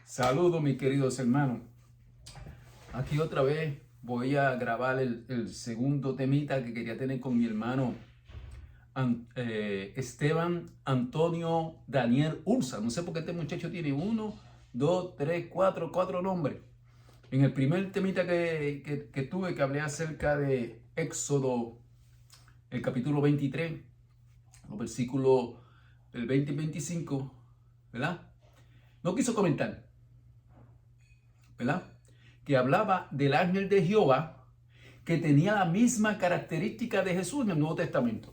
Saludos mis queridos hermanos. Aquí otra vez voy a grabar el segundo temita que quería tener con mi hermano Esteban Antonio Daniel Ursa. No sé por qué este muchacho tiene cuatro nombres. En el primer temita que tuve, que hablé acerca de Éxodo, el capítulo 23, los versículos del 20 y 25, ¿verdad? No quiso comentar, ¿verdad? Que hablaba del ángel de Jehová que tenía la misma característica de Jesús en el Nuevo Testamento.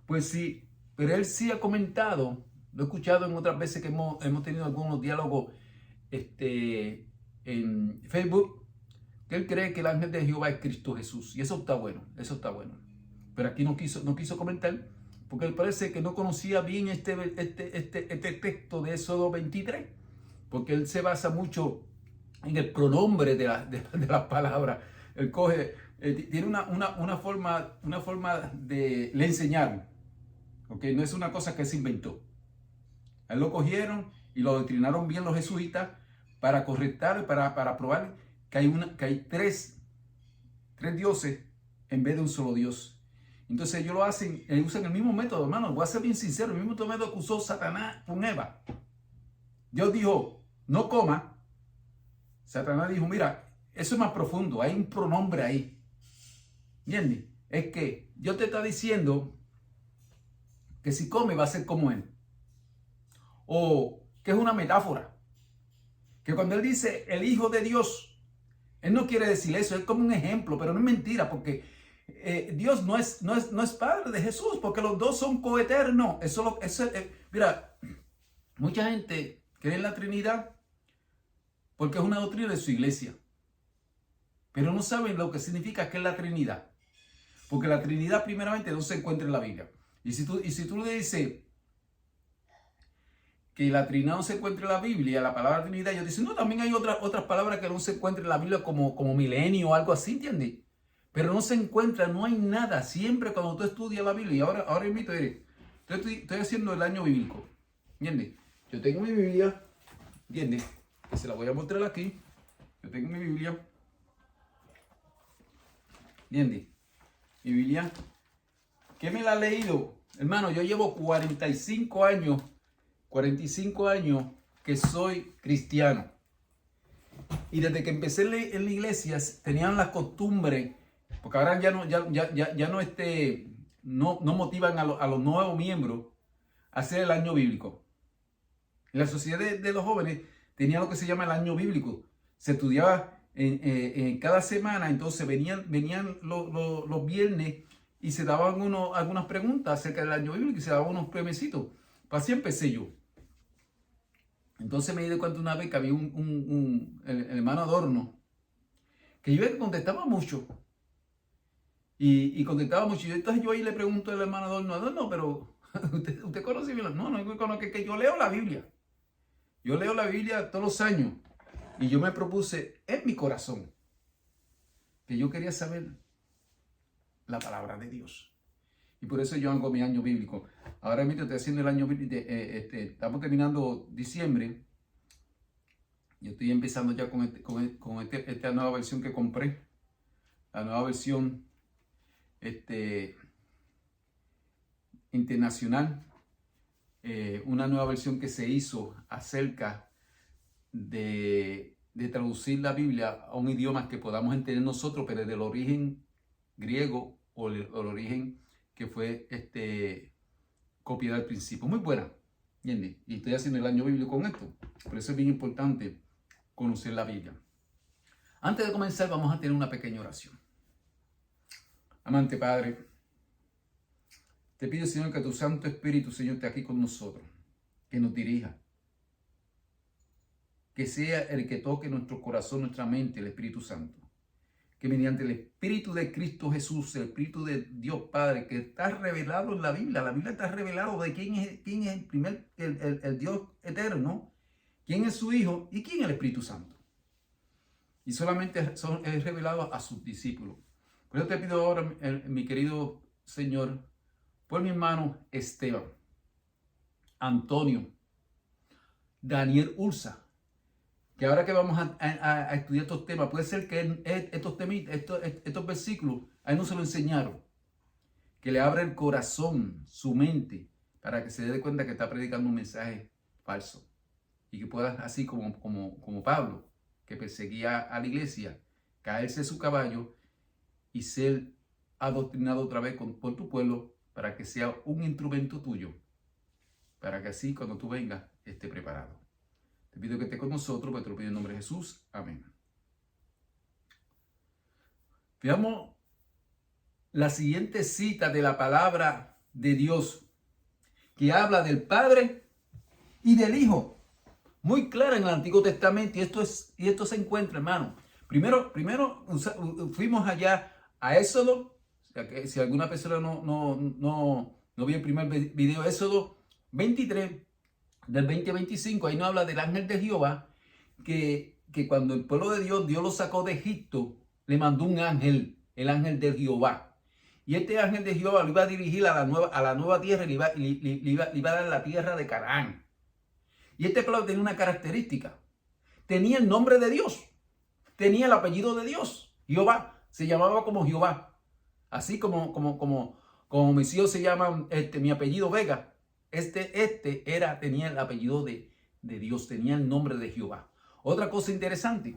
Pues sí, pero él sí ha comentado, lo he escuchado en otras veces que hemos tenido algunos diálogos en Facebook, que él cree que el ángel de Jehová es Cristo Jesús. Y eso está bueno, eso está bueno. Pero aquí no quiso comentar, porque él parece que no conocía bien este texto de Éxodo 23, porque él se basa mucho en el pronombre de las palabras. Él coge, tiene una forma de le enseñaron, ¿ok? No es una cosa que se inventó. A él lo cogieron y lo doctrinaron bien los jesuitas para correctar, para probar que hay tres dioses en vez de un solo Dios. Entonces ellos lo hacen, usan el mismo método, hermano. Voy a ser bien sincero, el mismo método que usó Satanás con Eva. Dios dijo, no coma. Satanás dijo, mira, eso es más profundo, hay un pronombre ahí. ¿Entiendes? Es que Dios te está diciendo que si come va a ser como Él. O que es una metáfora. Que cuando Él dice el Hijo de Dios, Él no quiere decir eso, es como un ejemplo, pero no es mentira, porque Dios no es padre de Jesús, porque los dos son coeternos. Mira, mucha gente cree en la Trinidad porque es una doctrina de su iglesia, pero no saben lo que significa que es la Trinidad, porque la Trinidad primeramente no se encuentra en la Biblia. Y si tú le dices que la Trinidad no se encuentra en la Biblia, la palabra Trinidad, ellos dicen, no, también hay otras palabras que no se encuentran en la Biblia como milenio o algo así, ¿entiendes? Pero no se encuentra, no hay nada. Siempre cuando tú estudias la Biblia, y ahora invito, estoy haciendo el año bíblico, ¿entiendes? Yo tengo mi Biblia, ¿entiendes? Que se la voy a mostrar aquí. Yo tengo mi Biblia, ¿entiendes? Mi Biblia, ¿qué me la he leído? Hermano, yo llevo 45 años que soy cristiano. Y desde que empecé en la iglesia tenían la costumbre, porque ahora ya no motivan a los nuevos miembros a hacer el año bíblico. En la sociedad de los jóvenes tenía lo que se llama el año bíblico. Se estudiaba en cada semana, entonces venían los viernes y se daban algunas preguntas acerca del año bíblico y se daban unos premiecitos. Pues así empecé yo. Entonces me di cuenta una vez que había el hermano Adorno, que yo contestaba mucho. Y contestaba mucho. Entonces yo ahí le pregunto al hermano Adorno, pero ¿usted conoce bien? No, yo conozco, que yo leo la Biblia. Yo leo la Biblia todos los años. Y yo me propuse en mi corazón que yo quería saber la palabra de Dios. Y por eso yo hago mi año bíblico. Ahora mismo estoy haciendo el año bíblico. Estamos terminando diciembre. Yo estoy empezando ya con esta nueva versión que compré. La nueva versión internacional. Una nueva versión que se hizo acerca de traducir la Biblia a un idioma que podamos entender nosotros, pero del origen griego o el origen que fue copiada al principio. Muy buena, ¿entiendes? Y estoy haciendo el año bíblico con esto. Por eso es bien importante conocer la Biblia. Antes de comenzar, vamos a tener una pequeña oración. Amante Padre, te pido, Señor, que tu Santo Espíritu, Señor, esté aquí con nosotros, que nos dirija, que sea el que toque nuestro corazón, nuestra mente, el Espíritu Santo. Que mediante el Espíritu de Cristo Jesús, el Espíritu de Dios Padre, que está revelado en la Biblia está revelado de quién es el Dios eterno, quién es su Hijo y quién es el Espíritu Santo. Y solamente es revelado a sus discípulos. Por eso te pido ahora, mi querido Señor, por mi hermano Esteban, Antonio, Daniel Ursa, que ahora que vamos a estudiar estos temas, puede ser que estos versículos a él no se lo enseñaron, que le abra el corazón, su mente, para que se dé cuenta que está predicando un mensaje falso y que pueda, así como Pablo, que perseguía a la iglesia, caerse de su caballo y ser adoctrinado otra vez por tu pueblo para que sea un instrumento tuyo, para que así cuando tú vengas esté preparado. Te pido que estés con nosotros, pero te lo pido en nombre de Jesús. Amén. Veamos la siguiente cita de la palabra de Dios, que habla del Padre y del Hijo. Muy clara en el Antiguo Testamento, y esto se encuentra, hermano. Primero fuimos allá a Éxodo. Si alguna persona no vio el primer video, Éxodo 23, del 20 al 25, ahí nos habla del ángel de Jehová, que cuando el pueblo de Dios lo sacó de Egipto, le mandó un ángel, el ángel de Jehová. Y este ángel de Jehová lo iba a dirigir a la nueva tierra, y le iba a dar la tierra de Canaán. Y este pueblo tenía una característica. Tenía el nombre de Dios. Tenía el apellido de Dios. Jehová. Se llamaba como Jehová. Así como mis hijos se llaman, mi apellido Vega. Tenía el apellido de Dios. Tenía el nombre de Jehová. Otra cosa interesante.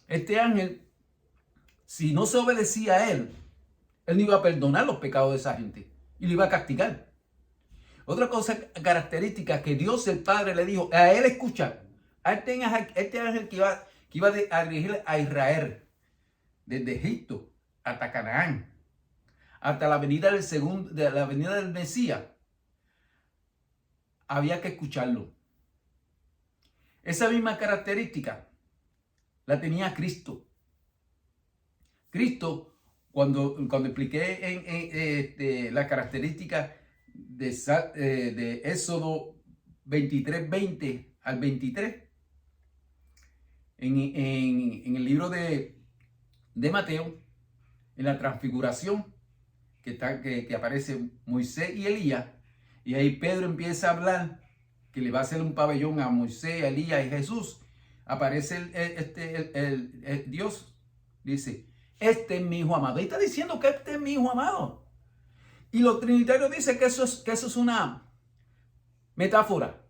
Este ángel, si no se obedecía a él no iba a perdonar los pecados de esa gente. Y lo iba a castigar. Otra cosa característica que Dios el Padre le dijo a él escuchar, a este ángel que iba a dirigir a Israel desde Egipto hasta Canaán, hasta la venida del Mesías, había que escucharlo. Esa misma característica la tenía Cristo. Cristo, cuando expliqué la característica de Éxodo 23, 20 al 23, en el libro de Mateo, en la transfiguración, que aparece Moisés y Elías, y ahí Pedro empieza a hablar que le va a hacer un pabellón a Moisés, a Elías y Jesús. Aparece el Dios, dice, este es mi hijo amado. Ahí está diciendo que este es mi hijo amado. Y los trinitarios dicen que eso es una metáfora.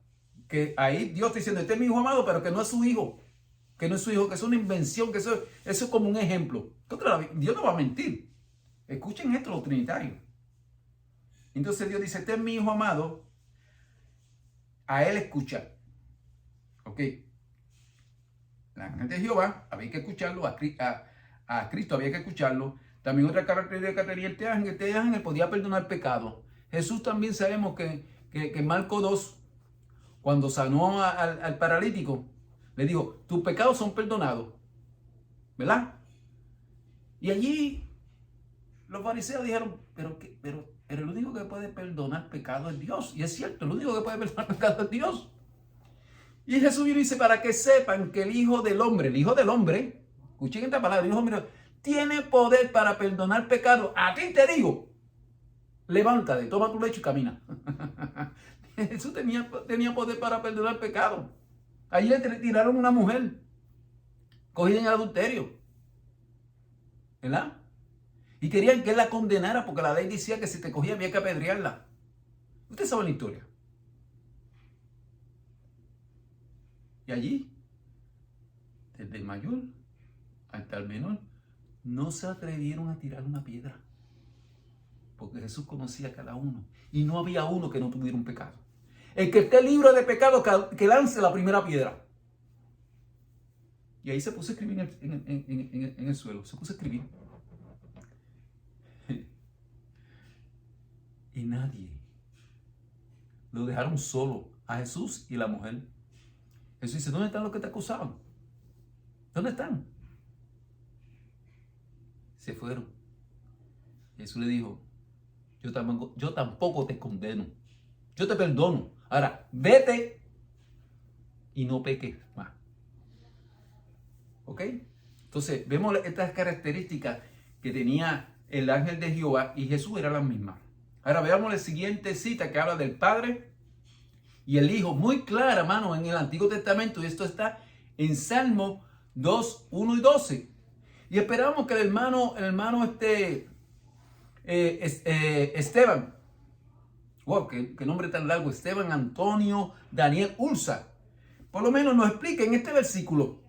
Que ahí Dios está diciendo, este es mi hijo amado, pero que no es su hijo. Que no es su hijo, que es una invención, que eso es como un ejemplo. Dios no va a mentir. Escuchen esto los trinitarios. Entonces Dios dice, este es mi hijo amado, a él escuchar. Ok. La ángel de Jehová, había que escucharlo, a Cristo había que escucharlo. También otra característica que tenía este ángel podía perdonar pecado. Jesús también sabemos que en Marcos 2, cuando sanó al paralítico, le dijo, tus pecados son perdonados. ¿Verdad? Y allí los fariseos dijeron, pero el único que puede perdonar pecado es Dios. Y es cierto, el único que puede perdonar pecado es Dios. Y Jesús viene y dice, para que sepan que el Hijo del Hombre, escuchen esta palabra, el Hijo del Hombre, tiene poder para perdonar pecado. A ti te digo, levántate, toma tu lecho y camina. Jesús tenía poder para perdonar pecado. Allí le tiraron una mujer cogida en adulterio, ¿verdad? Y querían que él la condenara porque la ley decía que si te cogía había que apedrearla. Ustedes saben la historia. Y allí, desde el mayor hasta el menor, no se atrevieron a tirar una piedra. Porque Jesús conocía a cada uno. Y no había uno que no tuviera un pecado. El que esté libre de pecado, que lance la primera piedra. Y ahí se puso a escribir en el suelo. Se puso a escribir. Y nadie. Lo dejaron solo a Jesús y la mujer. Jesús dice, ¿dónde están los que te acusaban? ¿Dónde están? Se fueron. Jesús le dijo, yo tampoco te condeno. Yo te perdono. Ahora, vete y no peques más. ¿Ok? Entonces, vemos estas características que tenía el ángel de Jehová y Jesús era la misma. Ahora veamos la siguiente cita que habla del Padre y el Hijo. Muy clara, hermano, en el Antiguo Testamento. Y esto está en Salmo 2, 1 y 12. Y esperamos que el hermano Esteban, wow, qué nombre tan largo, Esteban Antonio Daniel Ulza, por lo menos nos explique en este versículo,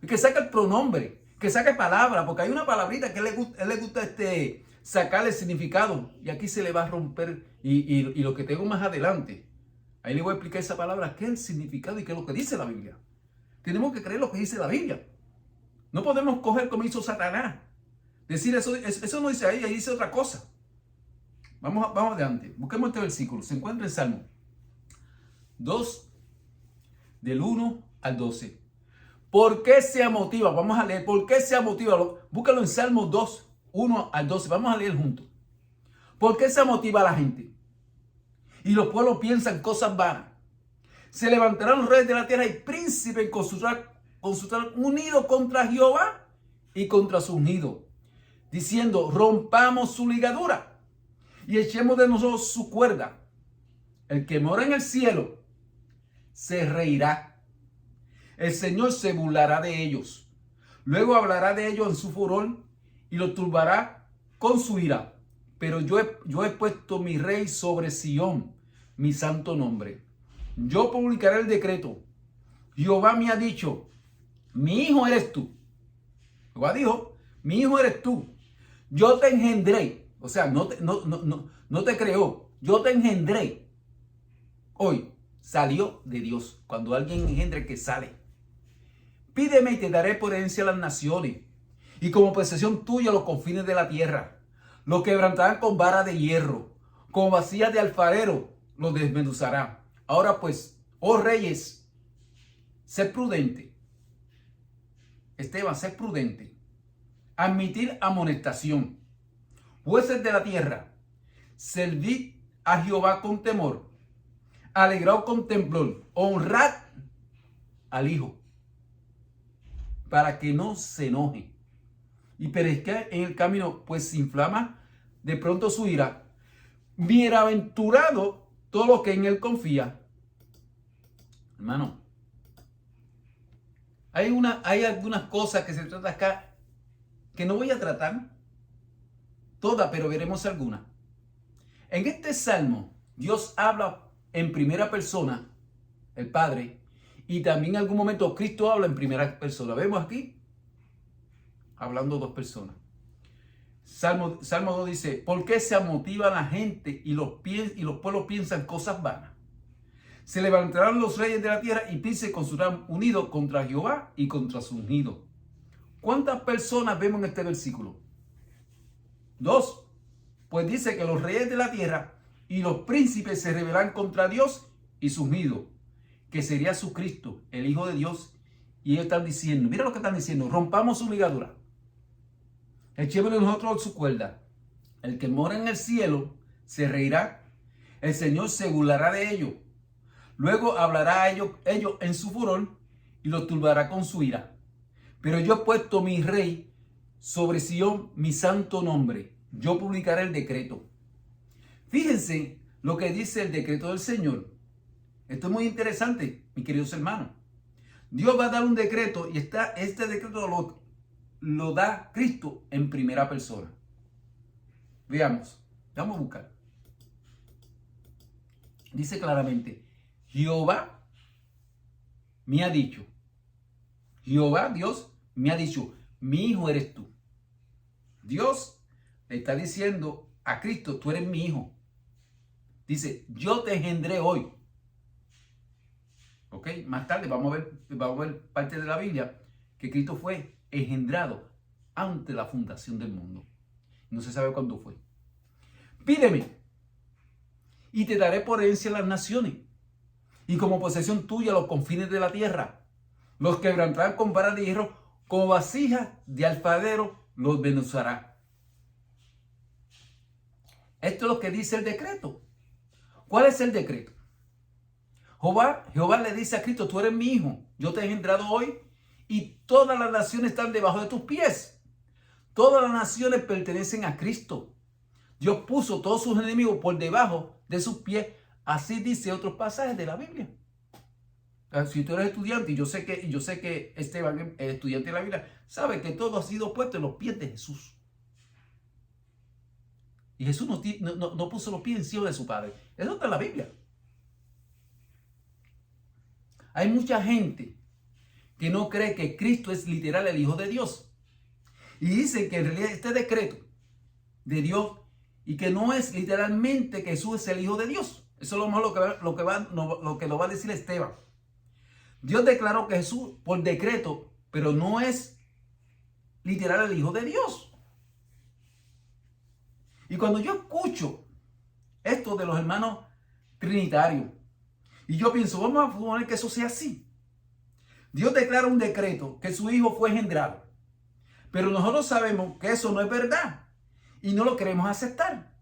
que saca el pronombre, que saque palabra, porque hay una palabrita que él le gusta sacarle el significado, y aquí se le va a romper, y lo que tengo más adelante, ahí le voy a explicar esa palabra, qué es el significado y qué es lo que dice la Biblia. Tenemos que creer lo que dice la Biblia. No podemos coger como hizo Satanás. Decir eso no dice ahí dice otra cosa. Vamos adelante. Busquemos este versículo. Se encuentra en Salmo 2, del 1 al 12. ¿Por qué se amotiva? Vamos a leer. ¿Por qué se amotiva? Búscalo en Salmo 2, 1 al 12. Vamos a leer juntos. ¿Por qué se amotiva la gente? Y los pueblos piensan cosas vanas. Se levantarán los reyes de la tierra y príncipes consultarán unidos contra Jehová y contra su ungido, diciendo, rompamos su ligadura y echemos de nosotros su cuerda. El que mora en el cielo se reirá. El Señor se burlará de ellos. Luego hablará de ellos en su furor y los turbará con su ira. Pero yo he puesto mi rey sobre Sión, mi santo nombre. Yo publicaré el decreto. Jehová me ha dicho, mi hijo eres tú. Jehová dijo, mi hijo eres tú. Yo te engendré. O sea, no te creó. Yo te engendré. Hoy salió de Dios. Cuando alguien engendra, que sale. Pídeme y te daré por herencia a las naciones, y como posesión tuya los confines de la tierra. Los quebrantarán con vara de hierro, con vasijas de alfarero los desmenuzará. Ahora pues, oh reyes, sed prudente. Esteban, sed prudente. Admitid amonestación. Jueces de la tierra, servid a Jehová con temor. Alegraos con temblor. Honrad al Hijo, para que no se enoje y perezca en el camino, pues se inflama de pronto su ira. Bienaventurado todo lo que en él confía. Hermano, hay algunas cosas que se tratan acá que no voy a tratar todas, pero veremos algunas. En este salmo, Dios habla en primera persona, el Padre, y también en algún momento Cristo habla en primera persona. Vemos aquí, hablando dos personas. Salmo 2 dice, ¿por qué se amotiva la gente y los pueblos piensan cosas vanas? Se levantarán los reyes de la tierra y príncipes consultarán unidos contra Jehová y contra su ungido. ¿Cuántas personas vemos en este versículo? 2. Pues dice que los reyes de la tierra y los príncipes se rebelan contra Dios y su ungido, que sería su Cristo, el Hijo de Dios. Y ellos están diciendo, mira lo que están diciendo, rompamos su ligadura. Echémosle nosotros su cuerda. El que mora en el cielo se reirá. El Señor se burlará de ellos. Luego hablará a ellos en su furor y los turbará con su ira. Pero yo he puesto mi rey sobre Sión, mi santo nombre. Yo publicaré el decreto. Fíjense lo que dice el decreto del Señor. Esto es muy interesante, mis queridos hermanos. Dios va a dar un decreto y este decreto lo da Cristo en primera persona. Veamos, vamos a buscar. Dice claramente, Jehová me ha dicho, Jehová, Dios, me ha dicho, mi hijo eres tú. Dios le está diciendo a Cristo, tú eres mi hijo. Dice, yo te engendré hoy. ¿Ok? Más tarde vamos a ver parte de la Biblia que Cristo fue engendrado ante la fundación del mundo. No se sabe cuándo fue. Pídeme y te daré por herencia las naciones y como posesión tuya los confines de la tierra. Los quebrantarán con varas de hierro, como vasijas de alfarero los desmenuzará. Esto es lo que dice el decreto. ¿Cuál es el decreto? Jehová le dice a Cristo, tú eres mi hijo, yo te he engendrado hoy y todas las naciones están debajo de tus pies. Todas las naciones pertenecen a Cristo. Dios puso todos sus enemigos por debajo de sus pies. Así dice otros pasajes de la Biblia. Si tú eres estudiante, y yo sé que Esteban es estudiante de la Biblia, sabe que todo ha sido puesto en los pies de Jesús. Y Jesús no puso los pies encima de su Padre. Eso está en la Biblia. Hay mucha gente que no cree que Cristo es literal el Hijo de Dios. Y dice que en realidad este decreto de Dios y que no es literalmente que Jesús es el Hijo de Dios. Eso es lo mejor lo que lo va a decir Esteban. Dios declaró que Jesús por decreto, pero no es literal el Hijo de Dios. Y cuando yo escucho esto de los hermanos trinitarios, y yo pienso, vamos a suponer que eso sea así. Dios declara un decreto que su Hijo fue engendrado. Pero nosotros sabemos que eso no es verdad. Y no lo queremos aceptar.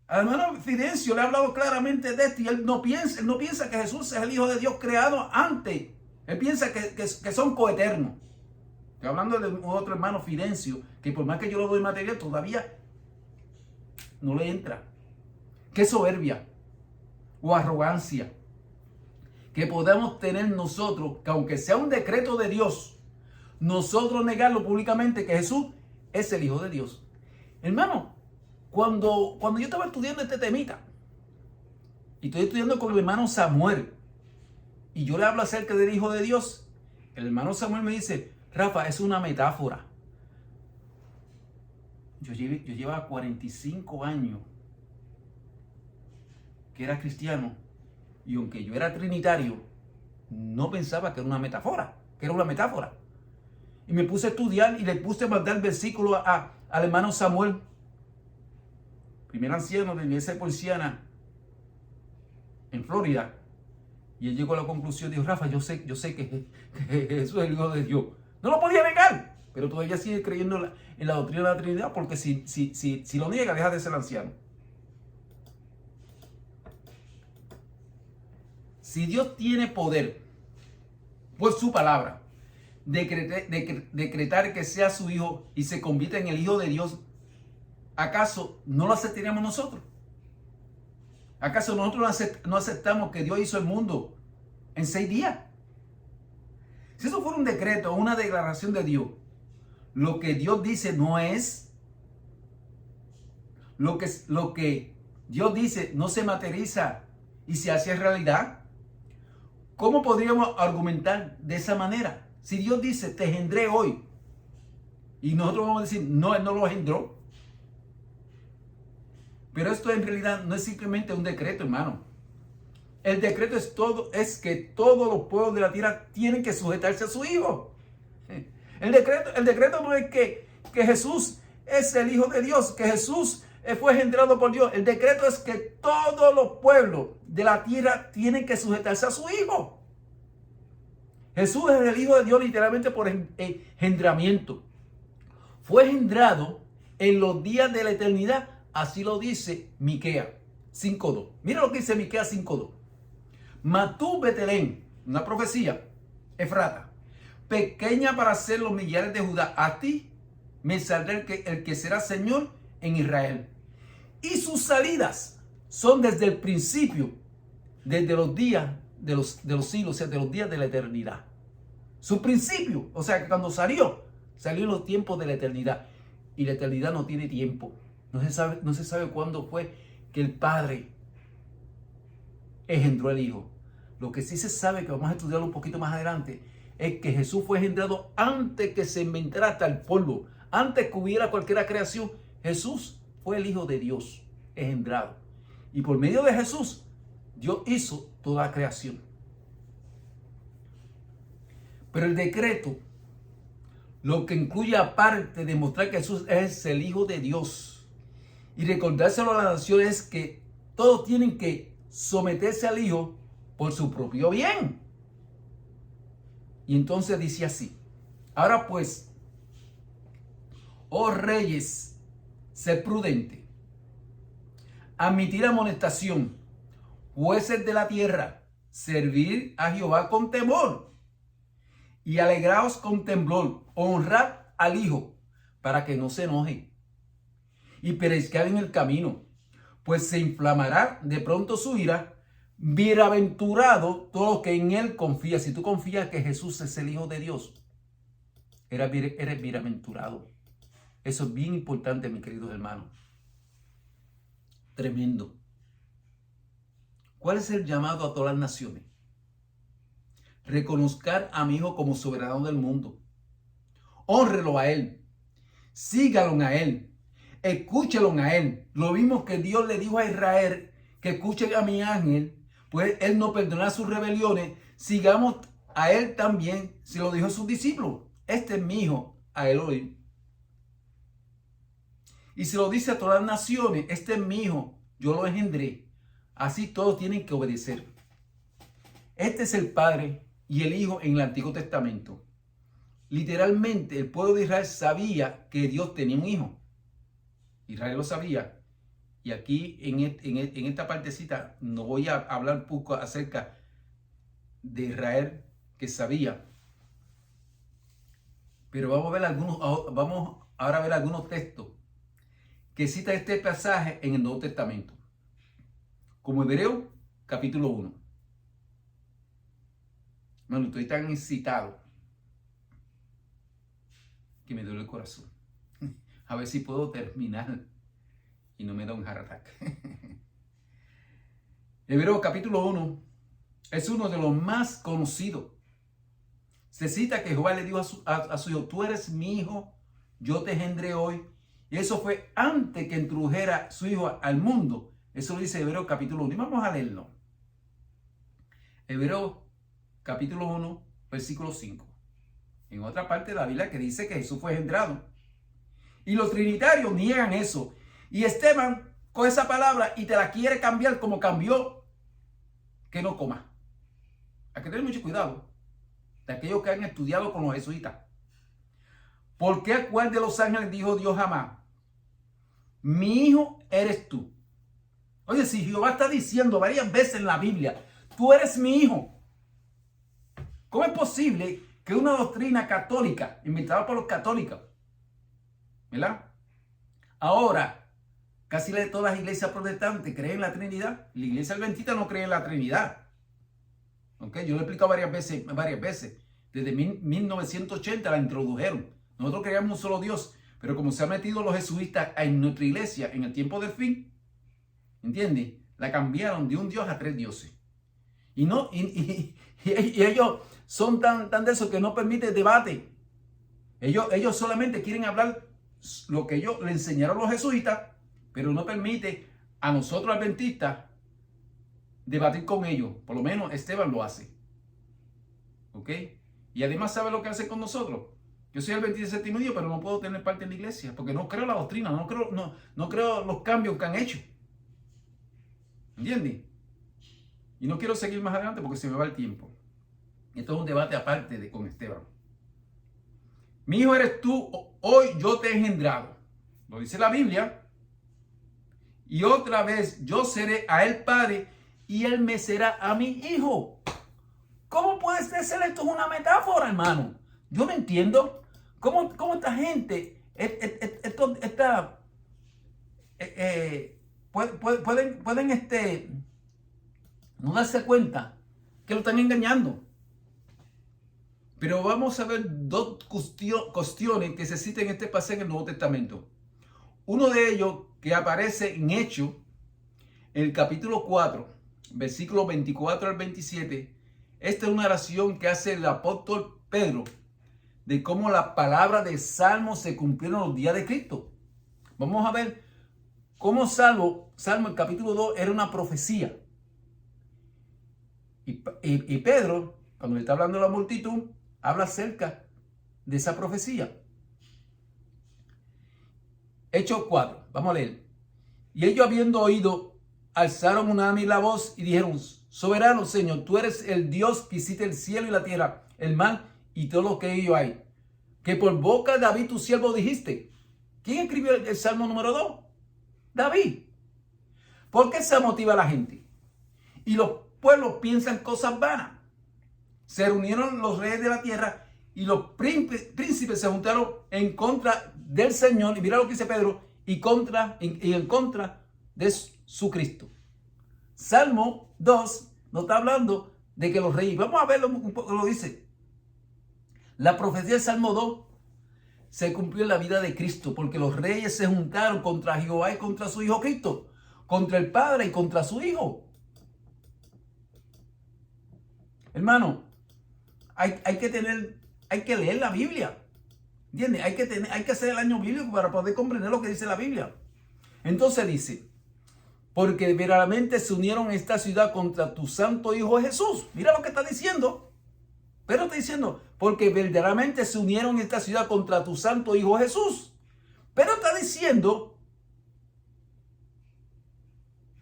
Al hermano Fidencio le ha hablado claramente de esto. Y él no piensa que Jesús es el Hijo de Dios creado antes. Él piensa que son coeternos. Estoy hablando de otro hermano Fidencio, que por más que yo le doy material, todavía no le entra. Qué soberbia o arrogancia que podamos tener nosotros, que aunque sea un decreto de Dios, nosotros negarlo públicamente que Jesús es el Hijo de Dios. Hermano, cuando yo estaba estudiando este temita, y estoy estudiando con el hermano Samuel, y yo le hablo acerca del Hijo de Dios, el hermano Samuel me dice, Rafa, es una metáfora. Yo llevaba 45 años que era cristiano, y aunque yo era trinitario, no pensaba que era una metáfora, Y me puse a estudiar y le puse a mandar versículos al hermano Samuel, primer anciano de la iglesia porciana en Florida. Y él llegó a la conclusión, dijo, Rafa, yo sé que Jesús es el Hijo de Dios. No lo podía negar, pero todavía sigue creyendo en la doctrina de la Trinidad, porque si lo niega, deja de ser anciano. Si Dios tiene poder por su palabra, decretar que sea su Hijo y se convierta en el Hijo de Dios, ¿acaso no lo aceptaríamos nosotros? ¿Acaso nosotros no aceptamos que Dios hizo el mundo en 6 días? Si eso fuera un decreto o una declaración de Dios, lo que Dios dice no es, lo que Dios dice no se materializa y se hace realidad. ¿Cómo podríamos argumentar de esa manera? Si Dios dice, te engendré hoy, y nosotros vamos a decir, no, Él no lo engendró. Pero esto en realidad no es simplemente un decreto, hermano. El decreto es que todos los pueblos de la tierra tienen que sujetarse a su Hijo. El decreto no es que Jesús es el Hijo de Dios, que Jesús fue engendrado por Dios. El decreto es que todos los pueblos de la tierra tienen que sujetarse a su Hijo. Jesús es el Hijo de Dios literalmente por engendramiento. Fue engendrado en los días de la eternidad. Así lo dice Miqueas 5:2. Mira lo que dice Miqueas 5:2. Mas tú, Betlén, una profecía, Efrata, pequeña para ser los millares de Judá, a ti me saldrá el que será Señor en Israel. Y sus salidas son desde el principio, desde los días de los siglos, o sea, de los días de la eternidad. Su principio, o sea, que cuando salió en los tiempos de la eternidad. Y la eternidad no tiene tiempo. No se sabe cuándo fue que el Padre engendró al Hijo. Lo que sí se sabe, que vamos a estudiarlo un poquito más adelante, es que Jesús fue engendrado antes que se inventara hasta el polvo. Antes que hubiera cualquier creación, Jesús fue el Hijo de Dios, engendrado. Y por medio de Jesús, Dios hizo toda la creación. Pero el decreto, lo que incluye aparte de mostrar que Jesús es el Hijo de Dios y recordárselo a la nación, es que todos tienen que someterse al Hijo por su propio bien. Y entonces dice así: ahora pues, oh reyes, sed prudentes, admitid amonestación, jueces de la tierra, servir a Jehová con temor y alegraos con temblor, honrad al Hijo para que no se enoje y perezca en el camino, pues se inflamará de pronto su ira Bienaventurado todo lo que en él confía. Si tú confías que Jesús es el Hijo de Dios, eres bienaventurado. Eso es bien importante, mis queridos hermanos. Tremendo. ¿Cuál es el llamado a todas las naciones? Reconozcan a mi Hijo como soberano del mundo. Hónrelo a él. Sígalo a él. Escúchelo a él. Lo mismo que Dios le dijo a Israel, que escuchen a mi ángel, pues él no perdonará sus rebeliones. Sigamos a él también, se lo dijo a sus discípulos. Este es mi hijo, a Elohim. Y se lo dice a todas las naciones, este es mi hijo, yo lo engendré. Así todos tienen que obedecer. Este es el Padre y el Hijo en el Antiguo Testamento. Literalmente el pueblo de Israel sabía que Dios tenía un hijo. Israel lo sabía. Y aquí en esta partecita no voy a hablar poco acerca de Israel que sabía. Pero vamos ahora a ver algunos textos que cita este pasaje en el Nuevo Testamento. Como Hebreo, capítulo 1. Bueno, estoy tan excitado que me duele el corazón. A ver si puedo terminar y no me da un heart attack. Hebreo capítulo 1 es uno de los más conocidos. Se cita que Jehová le dijo a su hijo, tú eres mi hijo, yo te engendré hoy. Y eso fue antes que introdujera su hijo al mundo. Eso lo dice Hebreo capítulo 1. Y vamos a leerlo. Hebreo capítulo 1, versículo 5. En otra parte de la Biblia que dice que Jesús fue engendrado. Y los trinitarios niegan eso. Y Esteban coge esa palabra y te la quiere cambiar como cambió que no coma. Hay que tener mucho cuidado de aquellos que han estudiado con los jesuitas. ¿Por qué a cuál de los ángeles dijo Dios jamás? Mi hijo eres tú. Oye, si Jehová está diciendo varias veces en la Biblia, tú eres mi hijo. ¿Cómo es posible que una doctrina católica, inventada por los católicos, ¿verdad? Ahora, casi todas las iglesias protestantes creen en la Trinidad. La iglesia adventista no cree en la Trinidad. ¿Okay? Yo lo he explicado varias veces. Desde 1980 la introdujeron. Nosotros creíamos un solo Dios. Pero como se han metido los jesuitas en nuestra iglesia en el tiempo del fin, ¿entiendes? La cambiaron de un Dios a 3 dioses. Y ellos son tan de eso que no permiten debate. Ellos solamente quieren hablar lo que ellos le enseñaron los jesuitas, pero no permite a nosotros adventistas debatir con ellos. Por lo menos Esteban lo hace. ¿Ok? Y además, ¿sabe lo que hace con nosotros? Yo soy el 27º día, pero no puedo tener parte en la iglesia, porque no creo la doctrina, no creo los cambios que han hecho. ¿Entiendes? Y no quiero seguir más adelante porque se me va el tiempo. Esto es un debate aparte con Esteban. Mi hijo eres tú, hoy yo te he engendrado. Lo dice la Biblia. Y otra vez yo seré a él padre y él me será a mi hijo. ¿Cómo puede ser esto? Es una metáfora, hermano. Yo no entiendo cómo esta gente pueden no darse cuenta que lo están engañando. Pero vamos a ver dos cuestiones que se citan en este pasaje en el Nuevo Testamento. Uno de ellos que aparece en Hechos, en el capítulo 4, versículos 24 al 27. Esta es una oración que hace el apóstol Pedro de cómo la palabra de Salmo se cumplieron los días de Cristo. Vamos a ver cómo Salmo el capítulo 2 era una profecía. Y Pedro, cuando le está hablando a la multitud, habla acerca de esa profecía. Hechos 4, vamos a leer. Y ellos, habiendo oído, alzaron unánime la voz y dijeron: soberano Señor, tú eres el Dios que hiciste el cielo y la tierra, el mar y todo lo que en ellos hay. Que por boca de David tu siervo dijiste. ¿Quién escribió el Salmo número 2? David. ¿Por qué se motiva la gente? Y los pueblos piensan cosas vanas. Se reunieron los reyes de la tierra y los príncipes se juntaron en contra del Señor. Y mira lo que dice Pedro, y en contra de su Cristo. Salmo 2 nos está hablando de que los reyes, vamos a verlo un poco, lo dice. La profecía del Salmo 2 se cumplió en la vida de Cristo, porque los reyes se juntaron contra Jehová y contra su Hijo Cristo, contra el Padre y contra su Hijo. Hermano, hay que leer la Biblia. ¿Entiendes? Hay que hacer el año bíblico para poder comprender lo que dice la Biblia. Entonces dice, porque verdaderamente se unieron en esta ciudad contra tu santo Hijo Jesús. Mira lo que está diciendo. Pero está diciendo, porque verdaderamente se unieron en esta ciudad contra tu santo Hijo Jesús. Pero está diciendo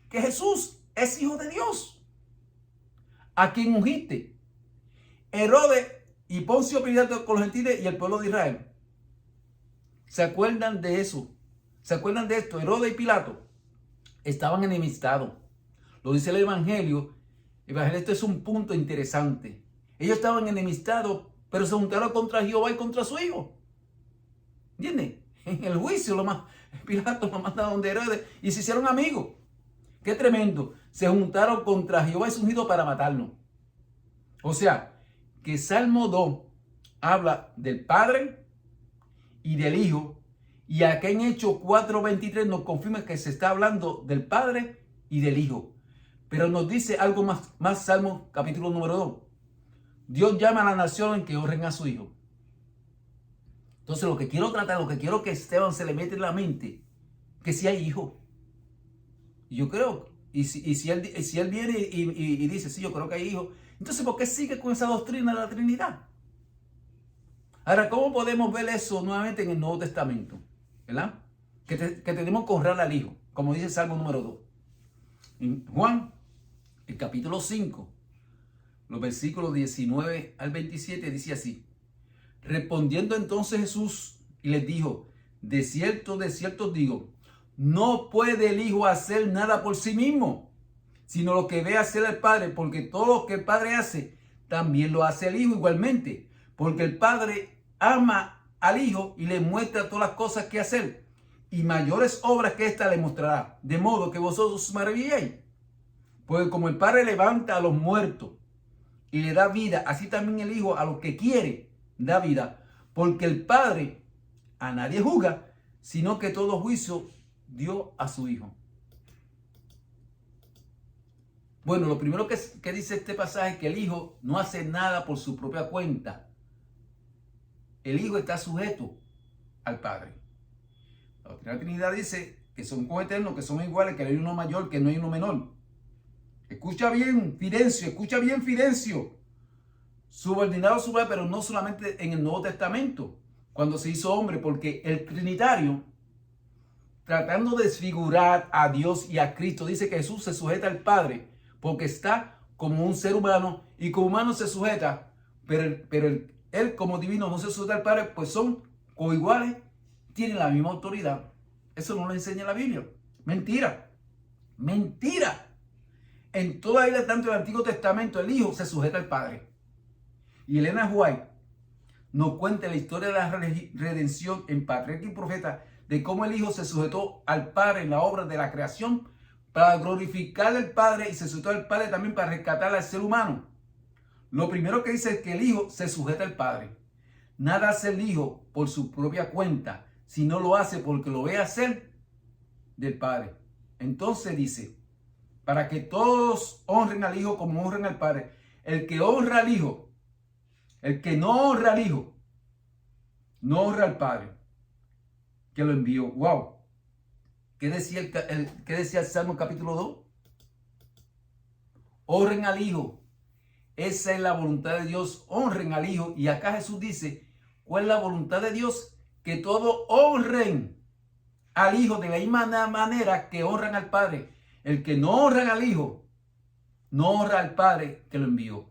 que Jesús es Hijo de Dios, a quien ungiste. Herodes y Poncio Pilato con los gentiles y el pueblo de Israel. ¿Se acuerdan de eso? ¿Se acuerdan de esto? Herodes y Pilato estaban enemistados. Lo dice el Evangelio. Esto es un punto interesante. Ellos estaban enemistados, pero se juntaron contra Jehová y contra su Hijo. ¿Entiendes? En el juicio, Pilato lo manda donde Herodes y se hicieron amigos. ¡Qué tremendo! Se juntaron contra Jehová y su Hijo para matarnos. O sea, que Salmo 2 habla del Padre y del Hijo. Y acá en Hechos 4:23 nos confirma que se está hablando del Padre y del Hijo. Pero nos dice algo más Salmo capítulo número 2. Dios llama a la nación en que honren a su Hijo. Entonces lo que quiero que Esteban se le mete en la mente, que si hay hijo. Y yo creo, y si él viene y dice, sí, yo creo que hay hijo. Entonces, ¿por qué sigue con esa doctrina de la Trinidad? Ahora, ¿cómo podemos ver eso nuevamente en el Nuevo Testamento? ¿Verdad? Que tenemos que honrar al Hijo, como dice el Salmo número 2. En Juan, el capítulo 5, los versículos 19 al 27, dice así. Respondiendo entonces Jesús y les dijo, de cierto os digo, no puede el Hijo hacer nada por sí mismo, sino lo que ve hacer el Padre, porque todo lo que el Padre hace, también lo hace el Hijo igualmente, porque el Padre ama al Hijo y le muestra todas las cosas que hacer, y mayores obras que ésta le mostrará, de modo que vosotros os maravilléis. Porque como el Padre levanta a los muertos y le da vida, así también el Hijo a los que quiere da vida, porque el Padre a nadie juzga, sino que todo juicio dio a su Hijo. Bueno, lo primero que dice este pasaje es que el Hijo no hace nada por su propia cuenta. El Hijo está sujeto al Padre. La doctrina de la Trinidad dice que son coeternos, que son iguales, que no hay uno mayor, que no hay uno menor. Escucha bien, Fidencio. Subordinado a su padre, pero no solamente en el Nuevo Testamento, cuando se hizo hombre, porque el Trinitario, tratando de desfigurar a Dios y a Cristo, dice que Jesús se sujeta al Padre, porque está como un ser humano, y como humano se sujeta, pero él como divino no se sujeta al Padre, pues son coiguales, tienen la misma autoridad. Eso no lo enseña la Biblia. Mentira. En toda la Biblia, tanto en el Antiguo Testamento, el Hijo se sujeta al Padre. Y Elena White nos cuenta la historia de la redención en Patriarca y Profeta, de cómo el Hijo se sujetó al Padre en la obra de la creación para glorificar al Padre, y se sujetó al Padre también para rescatar al ser humano. Lo primero que dice es que el Hijo se sujeta al Padre. Nada hace el Hijo por su propia cuenta, sino lo hace porque lo ve hacer del Padre. Entonces dice, para que todos honren al Hijo como honran al Padre. El que honra al Hijo, el que no honra al Hijo, no honra al Padre que lo envió. Wow. ¿Qué decía el Salmo capítulo 2? Honren al Hijo. Esa es la voluntad de Dios. Honren al Hijo. Y acá Jesús dice, ¿cuál es la voluntad de Dios? Que todos honren al Hijo de la misma manera que honran al Padre. El que no honra al Hijo, no honra al Padre que lo envió.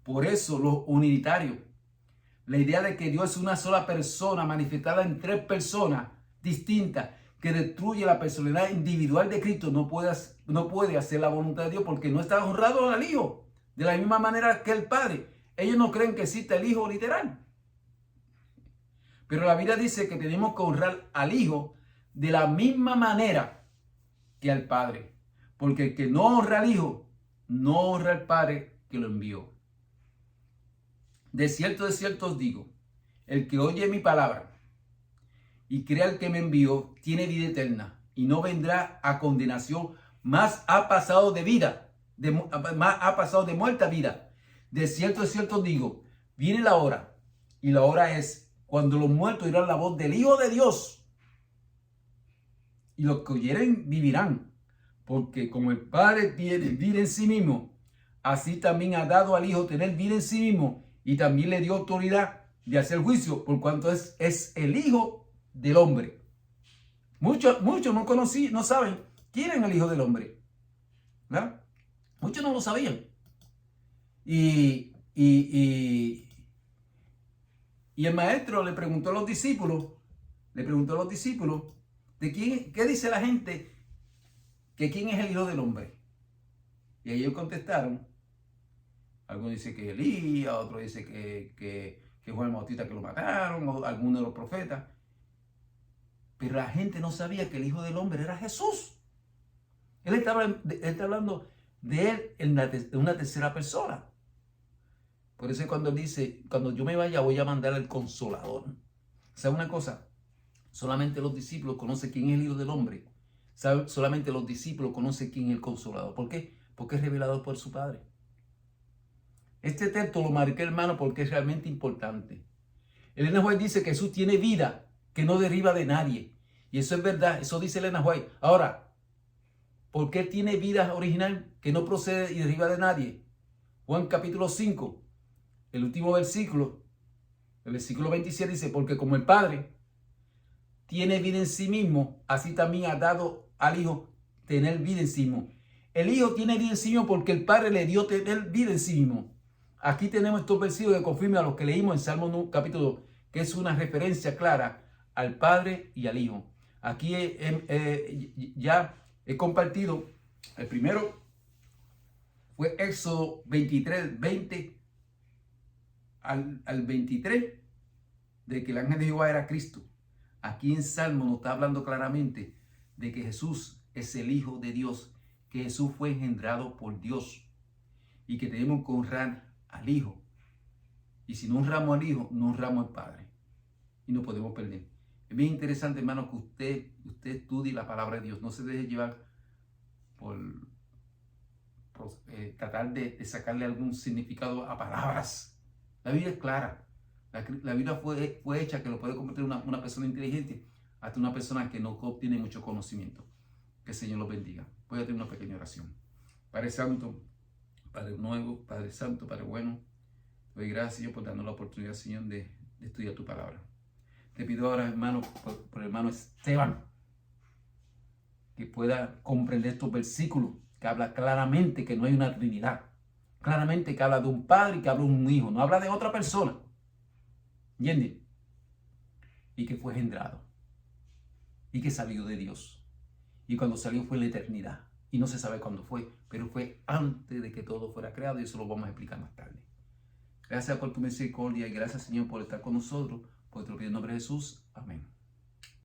Por eso los unitarios, la idea de que Dios es una sola persona manifestada en tres personas distintas, que destruye la personalidad individual de Cristo, no puede hacer la voluntad de Dios, porque no está honrado al Hijo de la misma manera que el Padre. Ellos no creen que exista el Hijo literal. Pero la Biblia dice que tenemos que honrar al Hijo de la misma manera que al Padre. porque el que no honra al Hijo, no honra al Padre que lo envió. De cierto os digo, el que oye mi palabra y crea al que me envió, tiene vida eterna y no vendrá a condenación, más ha pasado de vida, más ha pasado de muerte a vida. De cierto os digo, viene la hora, y la hora es cuando los muertos oirán la voz del Hijo de Dios, y los que oyeren vivirán, porque como el Padre tiene vida en sí mismo, así también ha dado al Hijo tener vida en sí mismo, y también le dio autoridad de hacer juicio, por cuanto es el Hijo del Hombre. Muchos no saben quién es el Hijo del Hombre, ¿verdad? Muchos no lo sabían. Y el maestro le preguntó a los discípulos, de qué dice la gente que quién es el Hijo del Hombre. Y ellos contestaron, algunos dicen que Elías, otros dicen que Juan el Bautista que lo mataron, o alguno de los profetas. Pero la gente no sabía que el Hijo del Hombre era Jesús. Él está hablando de él en una tercera persona. Por eso cuando él dice, cuando yo me vaya voy a mandar al Consolador. ¿Sabe una cosa? Solamente los discípulos conocen quién es el Hijo del Hombre. Solamente los discípulos conocen quién es el Consolador. ¿Por qué? Porque es revelado por su Padre. Este texto lo marqué, hermano, porque es realmente importante. Elena White dice que Jesús tiene vida que no deriva de nadie. Y eso es verdad, eso dice Elena White. Ahora, ¿por qué tiene vida original que no procede y deriva de nadie? Juan capítulo 5, el último versículo, el versículo 27 dice, porque como el Padre tiene vida en sí mismo, así también ha dado al Hijo tener vida en sí mismo. El Hijo tiene vida en sí mismo porque el Padre le dio tener vida en sí mismo. Aquí tenemos estos versículos que confirman a los que leímos en Salmo capítulo 2, que es una referencia clara al Padre y al Hijo. Aquí ya he compartido, el primero fue Éxodo 23, 20 al 23, de que el ángel de Jehová era Cristo. Aquí en Salmo nos está hablando claramente de que Jesús es el Hijo de Dios, que Jesús fue engendrado por Dios y que tenemos que honrar al Hijo. Y si no honramos al Hijo, no honramos al Padre. Y no podemos perder. Es bien interesante, hermano, que usted estudie la palabra de Dios. No se deje llevar por tratar de sacarle algún significado a palabras. La Biblia es clara. La Biblia fue hecha que lo puede convertir en una persona inteligente hasta una persona que no tiene mucho conocimiento. Que el Señor los bendiga. Voy a tener una pequeña oración. Padre Santo, Padre Nuevo, Padre Santo, Padre Bueno, doy gracias, Señor, por darnos la oportunidad, Señor, de estudiar tu palabra. Te pido ahora, hermano, por el hermano Esteban, que pueda comprender estos versículos que habla claramente que no hay una Trinidad. Claramente que habla de un padre y que habla de un hijo. No habla de otra persona. ¿Entiendes? Y que fue engendrado. Y que salió de Dios. Y cuando salió fue en la eternidad. Y no se sabe cuándo fue, pero fue antes de que todo fuera creado. Y eso lo vamos a explicar más tarde. Gracias por tu misericordia y gracias, Señor, por estar con nosotros. Por te lo pido en nombre de Jesús. Amén.